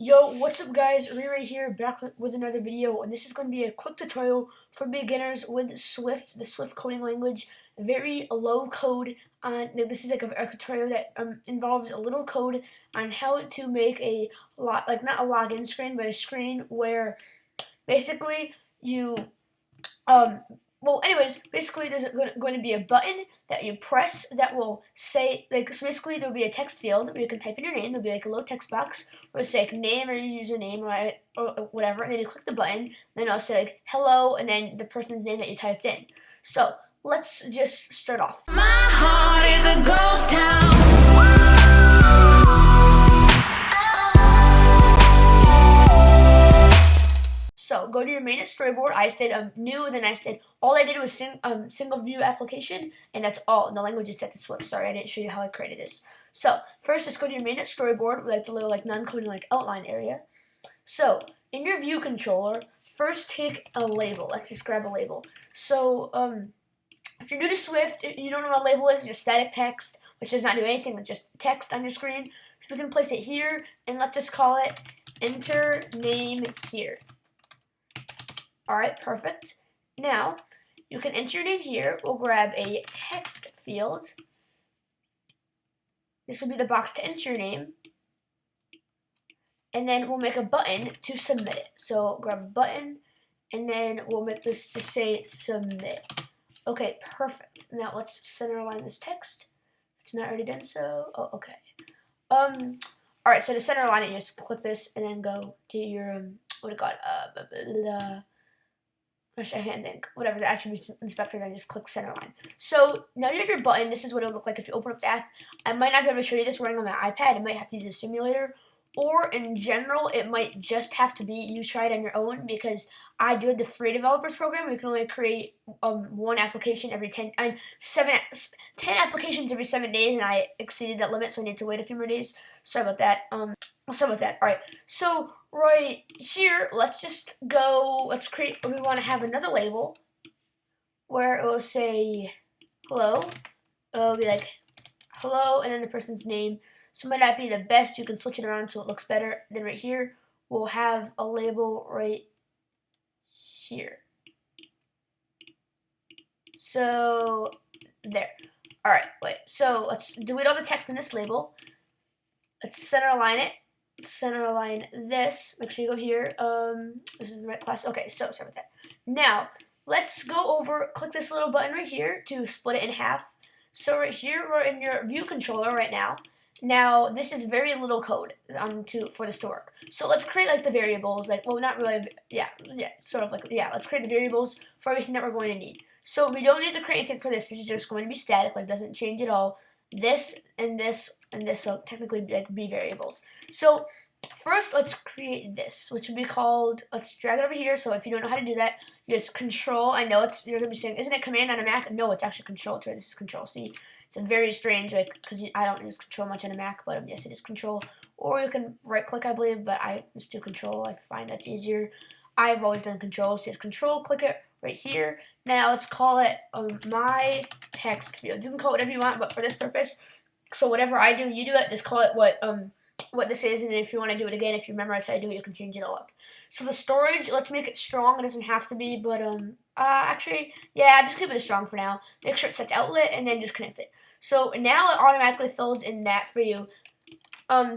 Yo, what's up guys? Right here, back with another video, and this is going to be a quick tutorial for beginners with Swift, the Swift coding language. Very low code. This is like a tutorial that involves a little code on how to make not a login screen, but a screen where basically you basically there's going to be a button that you press that will say, so basically there'll be a text field where you can type in your name. There'll be like a little text box where it's like name or your username, right, or whatever, and then you click the button, then it'll say like hello, and then the person's name that you typed in. So let's just start off. My heart is a ghost town. So go to your main storyboard. I just did new, then all I did was single view application, and that's all. And the language is set to Swift. Sorry, I didn't show you how I created this. So first, just go to your main storyboard, like the little non-coding outline area. So in your view controller, first take a label. Let's just grab a label. So if you're new to Swift, you don't know what a label is. It's just static text, which does not do anything but just text on your screen. So we can place it here, and let's just call it enter name here. Alright, perfect. Now, you can enter your name here. We'll grab a text field. This will be the box to enter your name. And then we'll make a button to submit it. So grab a button, and then we'll make this just say submit. Okay, perfect. Now let's center align this text. It's not already done so. Oh, okay. Alright, so to center align it, you just click this and then go to your what do you call it? I can't think. Whatever, the attribute inspector, then just click center line. So now you have your button. This is what it'll look like if you open up the app. I might not be able to show you this running on my iPad. I might have to use a simulator. Or in general, it might just have to be you try it on your own, because I do the free developers program. We can only create one application every 10 applications every 7 days, and I exceeded that limit, so I need to wait a few more days. Sorry about that. Alright, so right here, let's create, we want to have another label where it will say hello. It'll be like hello, and then the person's name. So it might not be the best. You can switch it around so it looks better. Then right here, we'll have a label right here. So there. Alright, wait. So let's delete all the text in this label. Let's center align it. Center align this. Make sure you go here. This is the right class. Okay, so sorry about that. Now, let's go over, click this little button right here to split it in half. So right here, we're in your view controller right now. Now, this is very little code for this to work. So let's create the variables, not really, let's create the variables for everything that we're going to need. So we don't need to create anything for this. This is just going to be static, doesn't change at all. This and this and this will technically be variables. So first, let's create this, which would be called, let's drag it over here. So if you don't know how to do that, you just control. I know you're going to be saying, isn't it command on a Mac? No, it's actually control. This is control. See, it's a very strange, because I don't use control much on a Mac, but yes, it is control. Or you can right click, I believe, but I just do control. I find that's easier. I've always done control. So it's control, click it right here. Now let's call it my text field. You can call it whatever you want, but for this purpose, so whatever I do, you do it. Just call it what this is, and then if you want to do it again, if you memorize how to do it, you can change it all up. So the storage, let's make it strong. It doesn't have to be, but actually, yeah, just keep it as strong for now. Make sure it's set to outlet, and then just connect it. So now it automatically fills in that for you.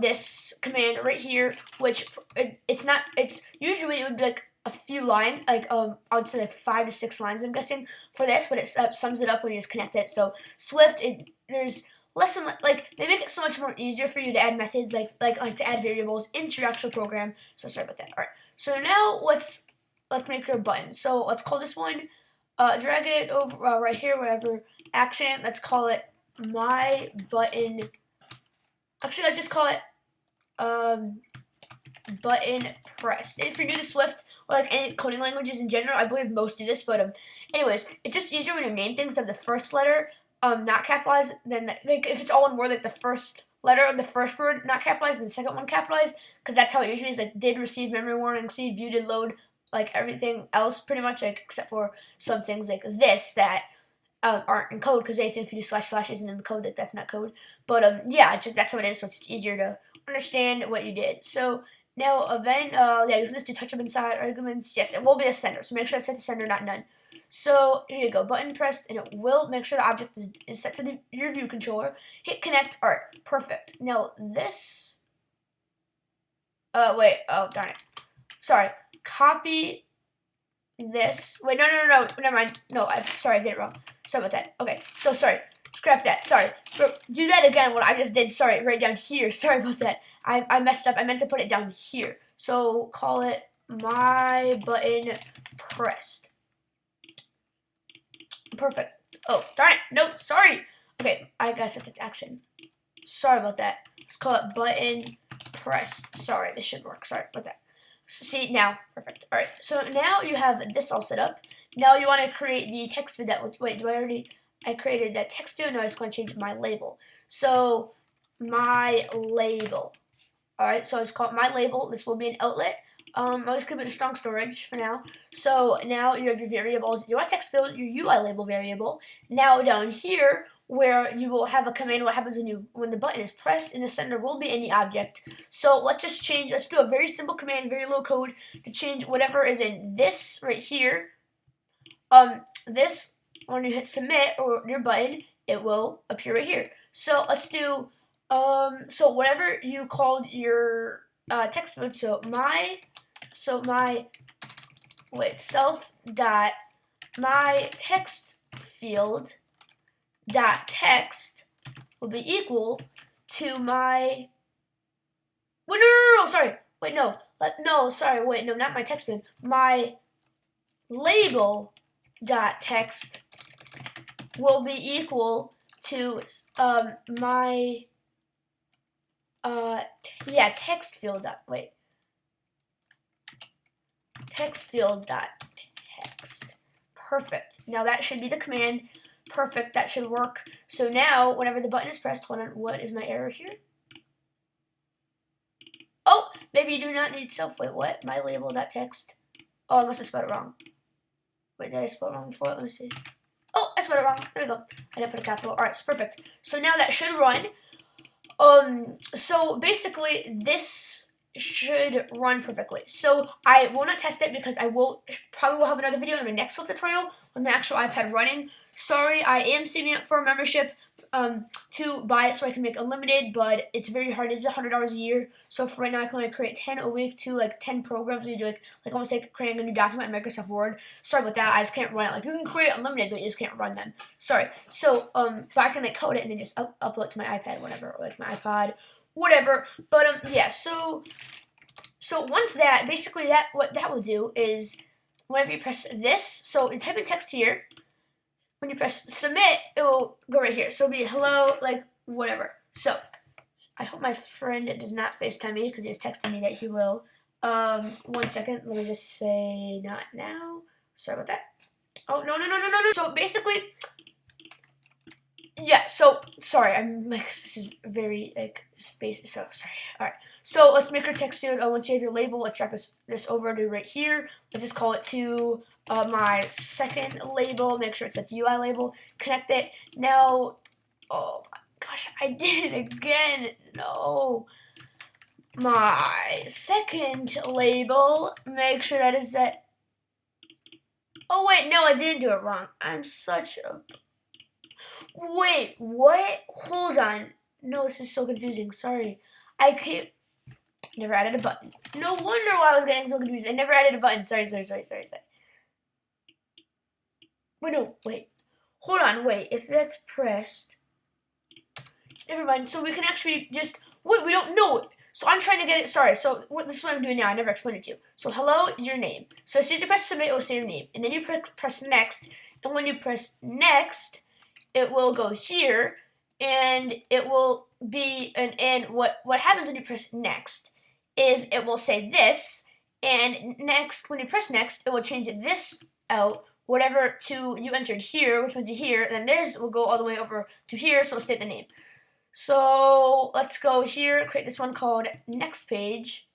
This command right here, which it's usually it would be a few lines, I would say 5 to 6 lines, I'm guessing, for this, but it sums it up when you just connect it. So Swift, there's less than, they make it so much more easier for you to add methods, to add variables into your actual program. So sorry about that. Alright, so now let's make your button. So let's call this one, drag it over right here, whatever, action, let's call it my button. Actually, let's just call it button press. If you're new to Swift or any coding languages in general, I believe most do this, but anyways, it's just easier when you name things to have the first letter not capitalized, then if it's all one word, the first letter of the first word not capitalized and the second one capitalized, because that's how it usually is. Did receive memory warning, see view did load, everything else pretty much, except for some things like this that aren't in code, because they think if you do // isn't in the code, that's not code. But yeah, that's how it is. So it's just easier to understand what you did. So Now event, yeah, you can just do touch up inside arguments. Yes, it will be a sender, so make sure it's set to sender, not none. So here you go, button pressed, and it will make sure the object is set to your view controller. Hit connect. All right, perfect. Now this, wait, oh darn it, sorry. Copy this. Wait, no, never mind. No, sorry, I did it wrong. Sorry about that. Okay, so sorry. Scrap that. Sorry. Do that again. What I just did. Sorry, right down here. Sorry about that. I messed up. I meant to put it down here. So call it my button pressed. Perfect. Oh, darn it. No, sorry. Okay, I gotta set that to action. Sorry about that. Let's call it button pressed. Sorry, this should work. Sorry about that. See, now, perfect. All right, so now you have this all set up. Now you want to create the text field that, wait, I created that text field. Now I just want to change my label. So, my label. All right, so it's called my label. This will be an outlet. I'll just keep it a strong storage for now. So now you have your variables, your text field, your UI label variable. Now down here, where you will have a command, what happens when the button is pressed, and the sender will be in the object. So let's do a very simple command, very low code, to change whatever is in this right here. This, when you hit submit or your button, it will appear right here. So let's do, so whatever you called your text field, my text field dot text will be equal to my, wait, no, sorry, wait, no, sorry, wait, no, not my text field, my label dot text will be equal to my text field dot, wait, text field dot text. Perfect. Now that should be the command. Perfect. That should work. So now, whenever the button is pressed, hold on. What is my error here? Oh, maybe you do not need self. Wait, what? My label dot text. Oh, I must have spelled it wrong. Wait, did I spell it wrong before? Let me see. Oh, I spelled it wrong. There we go. I didn't put a capital. All right, so perfect. So now that should run. So basically, this should run perfectly. So I will not test it because I probably will have another video in my next tutorial with my actual iPad running. Sorry, I am saving up for a membership to buy it so I can make unlimited, but it's very hard. It's $100 a year. So for right now, I can only create 10 a week to like 10 programs. We do like almost like creating a new document in Microsoft Word. Sorry about that. I just can't run it. Like you can create unlimited, but you just can't run them. Sorry. So but I can like code it and then just upload it to my iPad, whatever, or like my iPod. Whatever, but yeah. So once that, basically what that will do is whenever you press this, so you type in text here. When you press submit, it will go right here. So it'll be hello, like whatever. So I hope my friend does not FaceTime me because he has texted me that he will. 1 second. Let me just say not now. Sorry about that. Oh no. So basically. Yeah, so, sorry, I'm like, this is very, like, space, so, sorry, alright. So, let's make our text field, once you have your label, let's drag this over to right here. Let's just call it to, my second label, make sure it's a UI label, connect it. Now, oh my gosh, I did it again, no. My second label, make sure that is set. Oh wait, no, I didn't do it wrong. I'm such a... Wait, what? Hold on. No, this is so confusing. Sorry. Never added a button. No wonder why I was getting so confused. I never added a button. Sorry. Wait, no, wait. Hold on, wait. If that's pressed... Never mind. So we can actually just... Wait, we don't know. So I'm trying to get it... Sorry, so this is what I'm doing now. I never explained it to you. So hello, your name. So as soon as you press submit, it will say your name. And then you press next. And when you press next... it will go here, and it will be, and what happens when you press next is it will say this, and next, when you press next, it will change this out, whatever to you entered here, which went to here, and then this will go all the way over to here, so it'll state the name. So, let's go here, create this one called next page.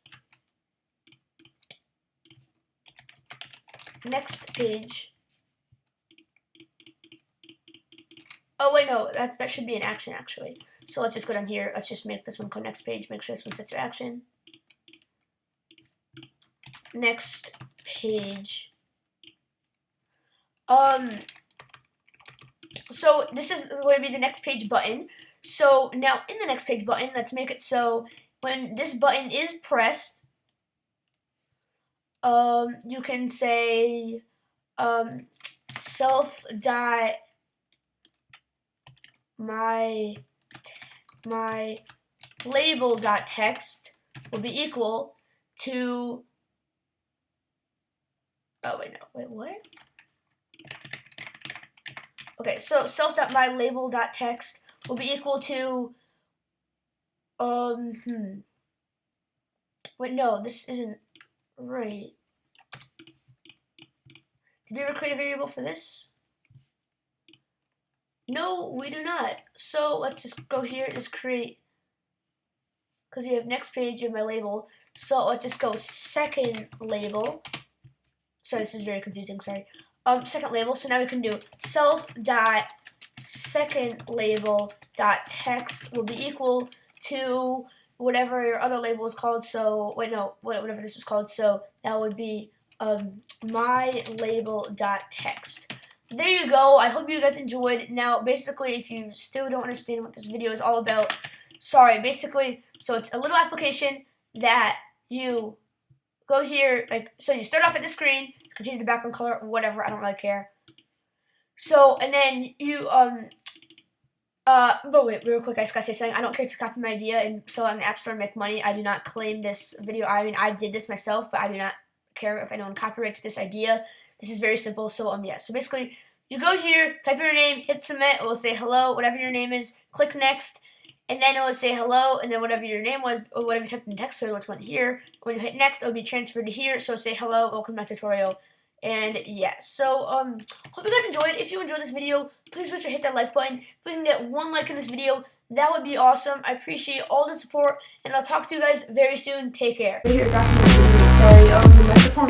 Next page. Oh wait, no, that should be an action actually. So let's just go down here. Let's just make this one called next page. Make sure this one's set to action. next page. So this is going to be the next page button. So now in the next page button, let's make it so when this button is pressed, you can say self dot my label dot text will be equal to, oh wait, no, wait, what? Okay, so self.myLabel.text will be equal to, wait, no, this isn't right. Did we ever create a variable for this? No, we do not. So let's just go here and just create, because we have next page of my label. So let's just go second label. Sorry, this is very confusing, sorry. Second label, so now we can do self.secondLabel.text will be equal to whatever your other label is called. So wait, no, whatever this was called. So that would be myLabel.text. There you go. I hope you guys enjoyed. Now, basically, if you still don't understand what this video is all about, sorry. Basically, so it's a little application that you go here, like, so you start off at the screen. You can change the background color or whatever. I don't really care. So, and then you, but wait, real quick, I just gotta say something. I don't care if you copy my idea and sell it on the App Store and make money. I do not claim this video. I mean, I did this myself, but I do not care if anyone copyrights this idea. This is very simple. So, yeah. So basically, you go here, type your name, hit submit. It will say hello, whatever your name is. Click next. And then it will say hello, and then whatever your name was, or whatever you typed in the text field, which went here. When you hit next, it will be transferred to here. So say hello, welcome to my tutorial. And yeah, so hope you guys enjoyed. If you enjoyed this video, please make sure to hit that like button. If we can get 1 like in this video, that would be awesome. I appreciate all the support, and I'll talk to you guys very soon. Take care. Sorry, the microphone